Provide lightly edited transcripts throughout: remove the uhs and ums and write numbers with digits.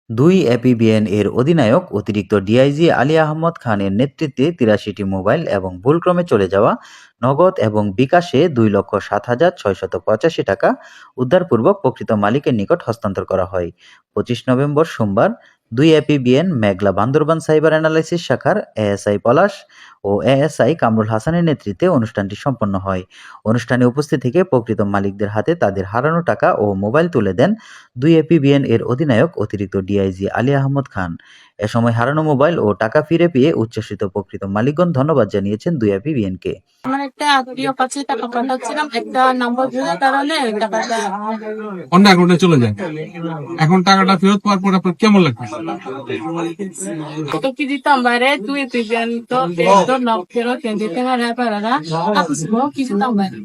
দুই এপিবিএন এর অধিনায়ক অতিরিক্ত ডিআইজি আলী আহমদ খানের নেতৃত্বে ৮৩টি মোবাইল এবং ভুলক্রমে চলে যাওয়া নগদ এবং বিকাশে ২,৭৬,৬৮৫ টাকা উদ্ধারপূর্বক প্রকৃত মালিকের নিকট হস্তান্তর করা হয়। ২৫ নভেম্বর সোমবার দুই এপিবিএন মেঘলা বান্দরবান সাইবার অ্যানালাইসিস শাখার এএসআই পলাশ ও এএসআই কামরুল হাসানের নেতৃত্বে অনুষ্ঠানটি সম্পন্ন হয়। অনুষ্ঠানে উপস্থিত থেকে প্রকৃত মালিকদের হাতে তাদের হারানো টাকা ও মোবাইল তুলে দেন দুই এপিবিএন এর অধিনায়ক অতিরিক্ত ডিআইজি আলী আহমদ খান। এ সময় হারানো মোবাইল ও টাকা ফিরে পেয়ে উচ্ছ্বসিত প্রকৃত মালিকগণ ধন্যবাদ জানিয়েছেন দুই এপিবিএনকে। আমার একটা আত্মীয় কাছে টাকা পাঠাচ্ছিলাম, একটা নাম্বার ভুলের কারণে টাকাটা অন্য অ্যাকাউন্টে চলে যায়। এখন টাকাটা ফেরত পাওয়ার পর আপনার কেমন লাগছে? তো কি দিতাম বাইরে তুই দিবেন তো নক ফেরত দিতে পারে না কি দিতাম বাইরে।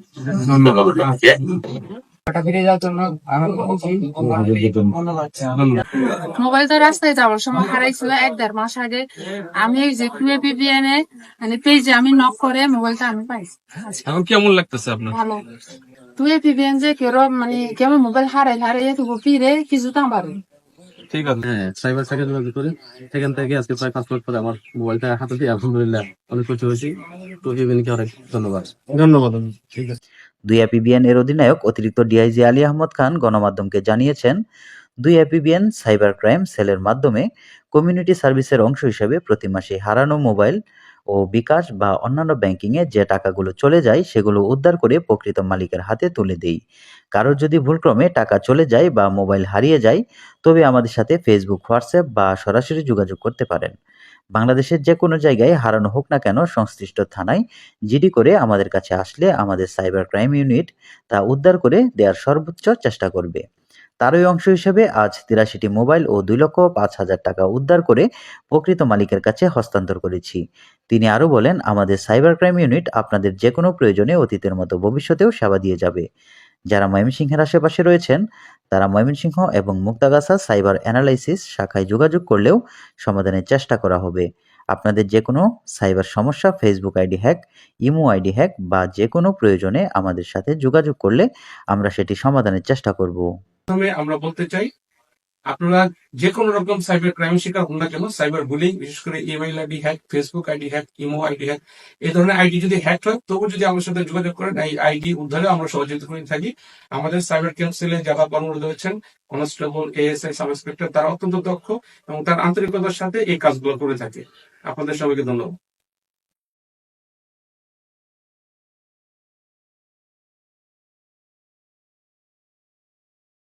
মোবাইলটা রাস্তায় যাওয়ার সময় হারাইছিল ১-১.৫ মাস আগে। আমি এই যে পিবিএনে মানে পেজে আমি নক করে মোবাইলটা আমি পাইছি। এখন কেমন লাগতেছে আপনার? ভালো। তুই পিবিএন যে মানে কেমন মোবাইল হারাই তবু ফিরে কিছু দাম পারবে। ঠিক আছে। হ্যাঁ, সাইবার সাইকেল যোগাযোগ করে সেখান থেকে আজকে প্রায় ৫ মাস পরে আমার মোবাইলটা হাতে পেয়ে আলহামদুলিল্লাহ অনেক খুশি হয়েছি। তো ইভেনকে অনেক ধন্যবাদ। ঠিক আছে। দুই এপিবিএন এর অধিনায়ক অতিরিক্ত ডিআইজি আলী আহমদ খান গণমাধ্যমকে জানিয়েছেন, দুই এপিবিএন সাইবার ক্রাইম সেলের মাধ্যমে কমিউনিটি সার্ভিসের অংশ হিসেবে প্রতি মাসে হারানো মোবাইল ও বিকাশ বা অন্যান্য ব্যাংকিংয়ে যে টাকাগুলো চলে যায় সেগুলো উদ্ধার করে প্রকৃত মালিকের হাতে তুলে দেই। কারোর যদি ভুলক্রমে টাকা চলে যায় বা মোবাইল হারিয়ে যায়, তবে আমাদের সাথে ফেসবুক, হোয়াটসঅ্যাপ বা সরাসরি যোগাযোগ করতে পারেন। বাংলাদেশের যে কোনো জায়গায় হারানো হোক না কেন সংশ্লিষ্ট থানায় জিডি করে আমাদের কাছে আসলে আমাদের সাইবার ক্রাইম ইউনিট তা উদ্ধার করে দেওয়ার সর্বোচ্চ চেষ্টা করবে। তারই অংশ হিসেবে আজ ৮৩টি মোবাইল ও ২,৫,০০০ টাকা উদ্ধার করে প্রকৃত মালিকের কাছে হস্তান্তর করেছি। তিনি আরও বলেন, আমাদের সাইবার ক্রাইম ইউনিট আপনাদের যে কোনো প্রয়োজনে অতীতের মতো ভবিষ্যতেও সেবা দিয়ে যাবে। যারা ময়মনসিংহের আশেপাশে রয়েছেন তারা ময়মনসিংহ এবং মুক্তাগাছা সাইবার অ্যানালাইসিস শাখায় যোগাযোগ করলেও সমাধানের চেষ্টা করা হবে। আপনাদের যে কোনো সাইবার সমস্যা, Facebook ID hack, imo ID hack বা যে কোনো প্রয়োজনে আমাদের সাথে যোগাযোগ করলে আমরা সেটি সমাধানের চেষ্টা করব। প্রথমে আমরা বলতে চাই, আপনারা যে কোনো রকম সাইবার ক্রাইমের শিকার হন না কেন, সাইবার বুলিং, বিশেষ করে email ID hack, Facebook ID hack, imo ID hack, এই ধরনের আইডি যদি হ্যাক হয় তবু যদি আমার সাথে যোগাযোগ করেন, এই আইডি উদ্ধারে আমরা সহযোগিতা করে থাকি। আমাদের সাইবার কাউন্সিলে যারা কর্মরত রয়েছেন, কনস্টেবল, এএসআই, সাব ইন্সপেক্টর, তারা অত্যন্ত দক্ষ এবং তার আন্তরিকতার সাথে এই কাজগুলো করে থাকে। আপনাদের সবাইকে ধন্যবাদ।